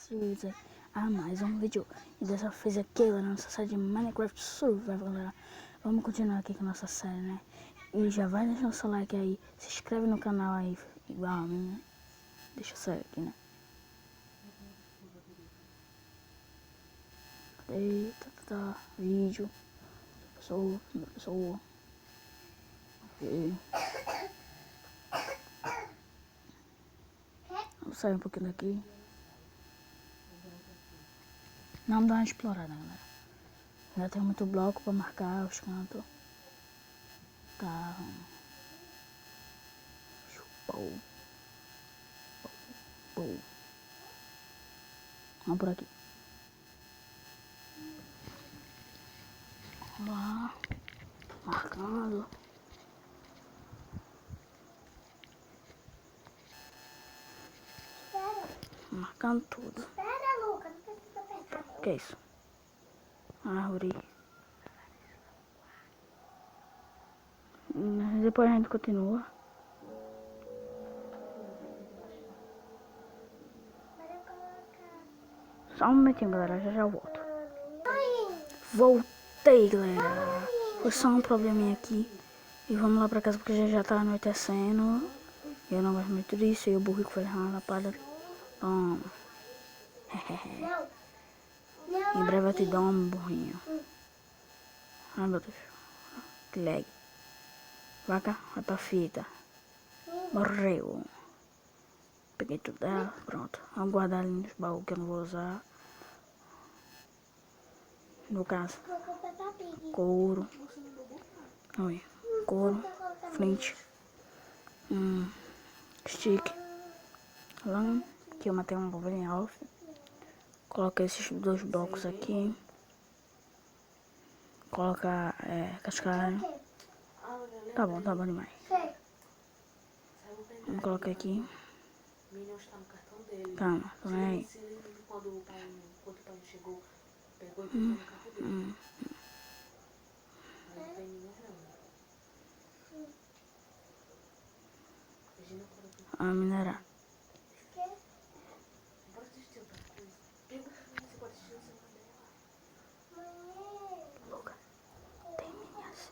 bem-vindos a mais um vídeo. E dessa vez aqui, galera, nossa série de Minecraft Survival, galera. Vamos continuar aqui com a nossa série, né? E já vai deixando o seu like aí, se inscreve no canal aí, igual a mim, né? Deixa eu sair aqui, né? Cadê? Vídeo. Pessoa. Ok. Vamos sair um pouquinho daqui. Vamos dar uma explorada, galera. Já tem muito bloco pra marcar os cantos. Tá. Boa. Vamos por aqui. Vamos lá. Marcando. Marcando tudo. Espera, Luca, não precisa apertar. O que é isso? Árvore. Depois a gente continua. Só um momentinho, galera. Já eu volto. Voltei, galera. Foi só um probleminha aqui. E vamos lá pra casa porque já tá anoitecendo. Eu não gosto muito disso. E o burrico foi uma lapada. Toma. Em breve eu te dou um burrinho. Ai, meu Deus. Que lag. Vaca, vai pra fita. Morreu. Peguei tudo dela. Pronto. Vamos guardar ali nos baús que eu não vou usar. No caso, couro. Oi. Couro. Flint. Stick. Lã. Que eu matei um Wolverine Alpha. Coloquei esses dois blocos aqui. Colocar cascalho. Tá bom demais. Vamos colocar aqui. Calma, também aí. Vamos minerar. Luca, tem mini assim.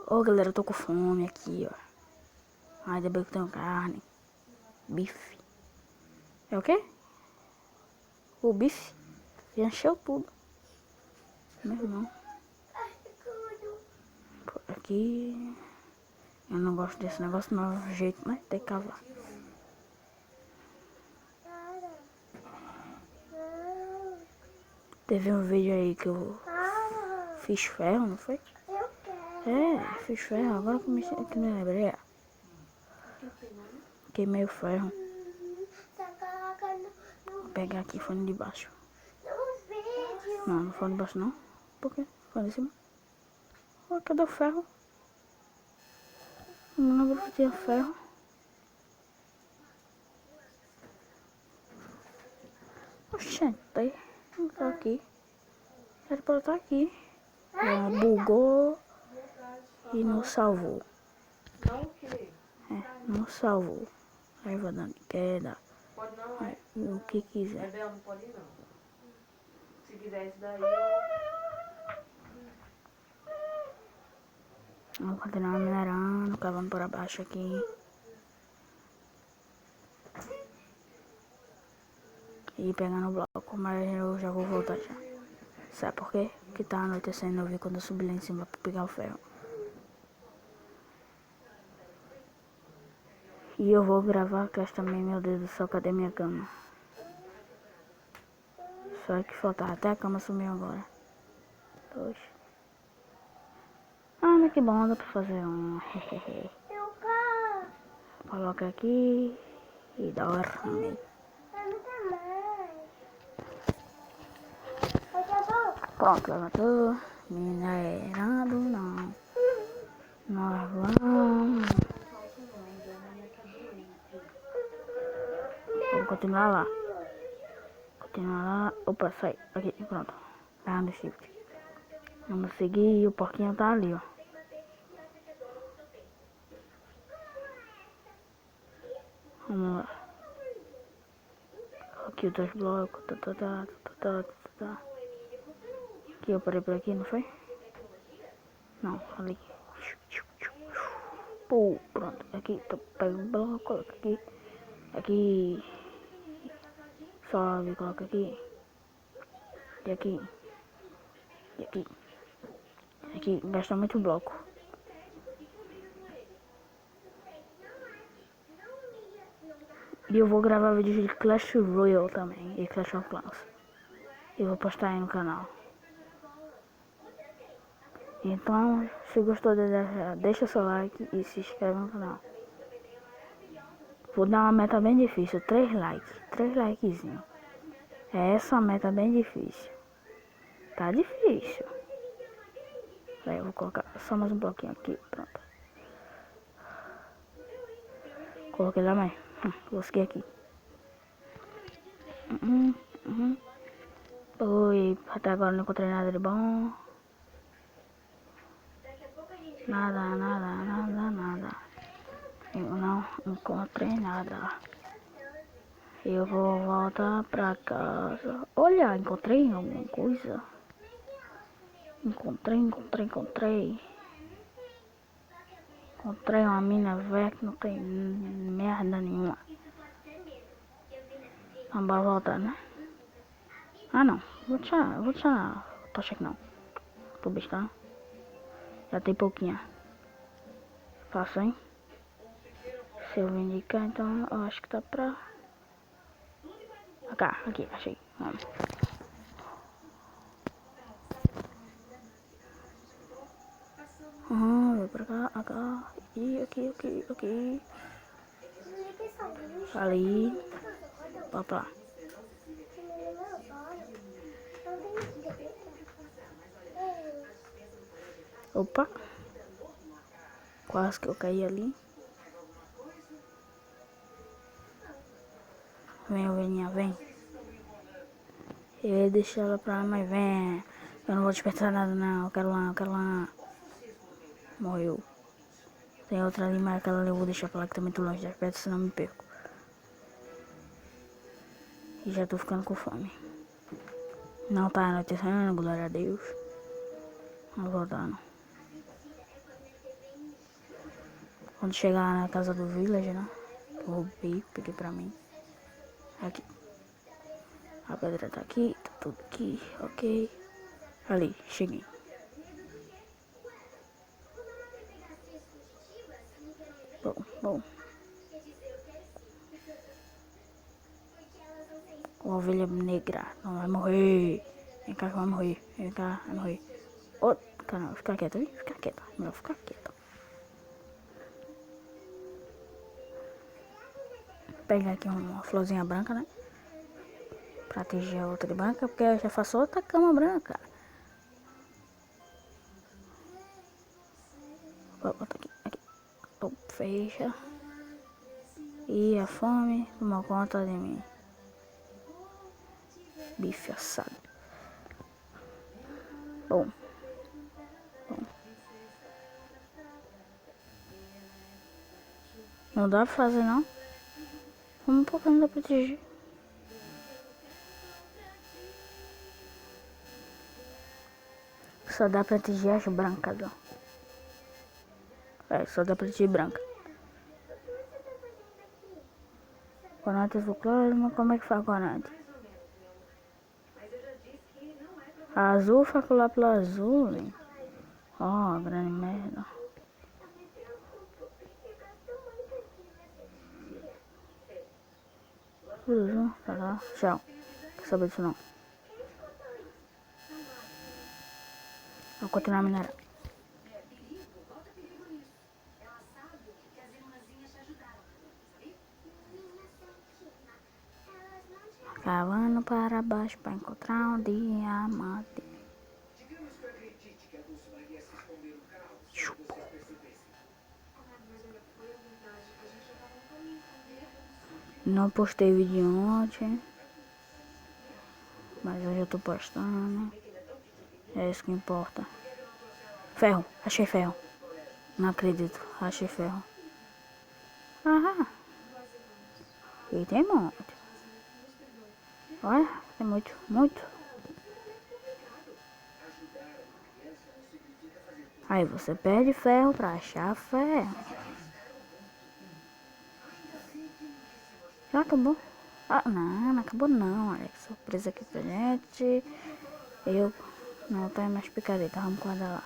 Ô, galera, eu tô com fome aqui, ó. Ainda bem que eu tenho carne. Bife. É o quê? O bife. Já encheu tudo. Meu irmão. Por aqui. Eu não gosto desse negócio, não é jeito, mas tem que cavar. Teve um vídeo aí que eu fiz ferro, não foi? Fiz ferro, agora que me lembrei. Queimei o ferro. Vou pegar aqui fone de baixo. Não fone de baixo não. Por quê? Fone de cima. Oh, cadê o ferro? Não lembro que tinha ferro. Oxente, não tá aqui. Era pra estar aqui. Ela bugou e não salvou. Não salvou. Aí vai dando queda. Pode não, o que quiser. Bel, não pode não. Se quiser isso daí, Vamos continuar minerando, cavando por abaixo aqui. E pegando o bloco, mas eu já vou voltar já. Sabe por quê? Porque tá anoitecendo, eu vi quando eu subi lá em cima pra pegar o ferro. E eu vou gravar a caixa também, meu Deus do céu, cadê minha cama? Só que faltava, até a cama sumiu agora. Oxe. Ah, mas que bom, dá pra fazer um. Coloca aqui e dorme. Pronto, levantou. Minerando não. Nós vamos. Vamos continuar lá. Opa, sai. Aqui, pronto. Tá no shift. Vamos seguir e o porquinho tá ali, ó. Vamos lá. Aqui os dois blocos. Aqui eu parei por aqui, não foi? Não, ali. Pô, pronto. Aqui, pega o bloco, coloca aqui. Aqui. Sobe, coloca aqui. E aqui. E aqui. Aqui, gasta muito bloco. E eu vou gravar vídeos de Clash Royale também. E Clash of Clans. E vou postar aí no canal. Então, se gostou, deixa seu like e se inscreve no canal. Vou dar uma meta bem difícil, 3 likes. 3 likezinhos. É essa meta bem difícil. Tá difícil. Aí eu vou colocar só mais um bloquinho aqui, pronto. Coloquei lá mais. Vou seguir aqui. Oi, até agora não encontrei nada de bom. Nada. Eu não encontrei nada. Eu vou voltar pra casa. Olha, encontrei alguma coisa. Encontrei. Encontrei uma mina velha que não tem merda nenhuma. Então bora voltar, né? Ah não, vou deixar tocha aqui não. Tô besta. Já tem pouquinha. Fácil, hein? Se eu vim de cá, então eu acho que tá pra... Aqui, achei. Vamos. Vou pra cá, e aqui. Ali. Vai pra lá. Opa. Quase que eu caí ali. Vem, ovelhinha, vem. Eu ia deixar ela pra lá, mas vem. Eu não vou despertar nada não. Eu quero lá. Morreu. Tem outra ali, mas aquela ali eu vou deixar pra lá que tá muito longe das pedras, senão eu me perco. E já tô ficando com fome. Não tá anoitecendo, glória a Deus. Não vou dar não. Quando chegar na casa do village, né? Eu roubei, peguei pra mim. Aqui. A pedra tá aqui, tá tudo aqui, ok. Ali, cheguei. Bom. Uma ovelha negra, não vai morrer. Vem cá que vai morrer. Vai morrer. Oh, caramba, fica quieta, hein? Fica quieta. Melhor ficar quieta. Pegar aqui uma florzinha branca, né? Pra atingir a outra de branca, porque eu já faço outra cama branca. Bota aqui. Fecha. E a fome tomou conta de mim. Bife assado. Bom. Não dá pra fazer não. Vamos por não dá pra proteger. Só dá pra atingir as brancas, ó. Só dá pra atingir branca. Corante azul claro, mas como é que faz corante? Azul faz lá pelo azul, hein? Ó, grande merda. Tá lá, tchau. Quer saber disso não. Vou continuar a minerar. Cavando para baixo para encontrar um diamante. Não postei vídeo ontem, mas hoje eu tô postando. É isso que importa. Ferro, achei ferro. Não acredito, achei ferro. E tem monte. Olha, é muito, muito. Aí você perde ferro pra achar ferro. Já acabou? Ah, não acabou não, Alex. Surpresa aqui pra gente. Eu não tenho mais picareta, vamos guardar lá.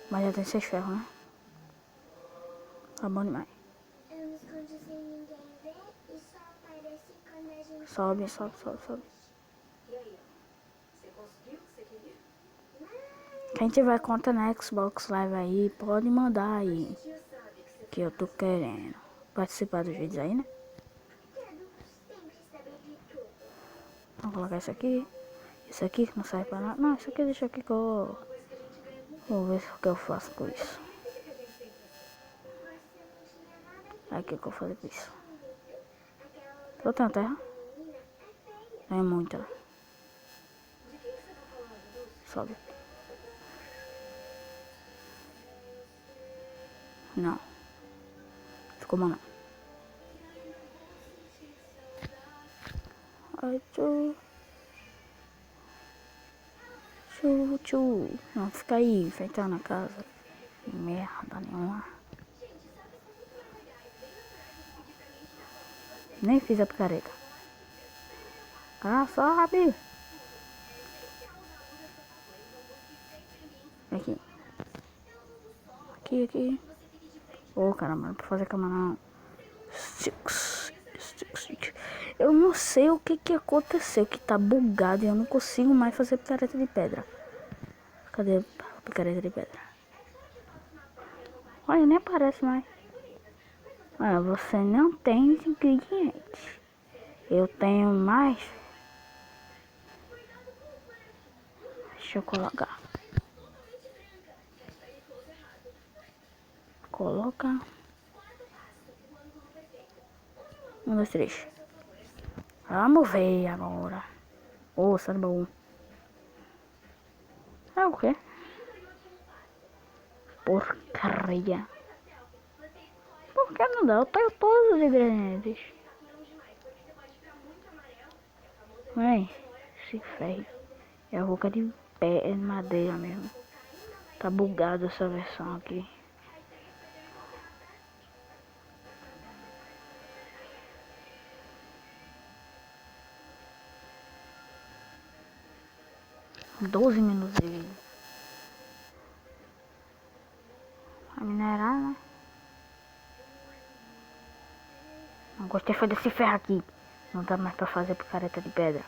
Mas já tem 6 ferros, né? Tá bom demais. Eu me escondo sem ninguém ver e só aparece quando a gente... Sobe, sobe, sobe, sobe. E aí? Você conseguiu o que você queria? Quem tiver conta na Xbox Live aí, pode mandar aí. Tia sabe que você Que eu tô querendo participar dos vídeos aí, né? Quero sempre saber de tudo. Vou colocar isso aqui. Isso aqui que não serve pra nada. Não, isso aqui deixa aqui que eu vou ver o que eu faço com isso. Você não tinha nada Aqui que eu vou fazer com isso. comigo. Aquela Eu tenho terra? menina é feia. É muita. De quem que você tá falando, Lúcio? Sobe. Não. Ficou bom não. Ai, tchu. Tchu, tchu. Não, fica aí, enfeitando a casa. Merda nenhuma. Nem fiz a picareta. Ah, sobe. Aqui. Aqui. Ô, caramba, não pra fazer cama não. Sticks. Eu não sei o que aconteceu, que tá bugado e eu não consigo mais fazer picareta de pedra. Cadê a picareta de pedra? Olha, nem aparece mais. Olha, você não tem os ingredientes. Eu tenho mais. Deixa eu colocar. Coloca. 1, 2, 3. Vamos ver agora. Ô, sai do baú. É o quê? Porcaria. Por que não dá? Eu tenho todos os ingredientes. Vem, se ferre. É a boca de pé, é de madeira mesmo. Tá bugado essa versão aqui. Doze minutos de vídeo. A minerar, né? Não gostei foi desse ferro aqui. Não dá mais pra fazer picareta de pedra.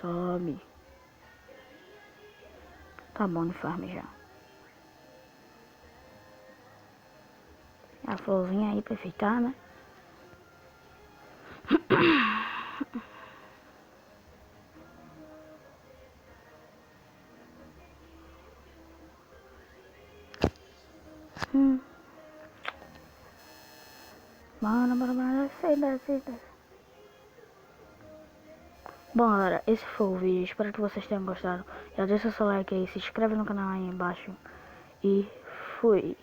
Sobe. Tá bom de farm já. A florzinha aí pra enfeitar, né? Bora. Desce. Bom, galera, esse foi o vídeo. Espero que vocês tenham gostado. Já deixa o seu like aí, se inscreve no canal aí embaixo. E fui.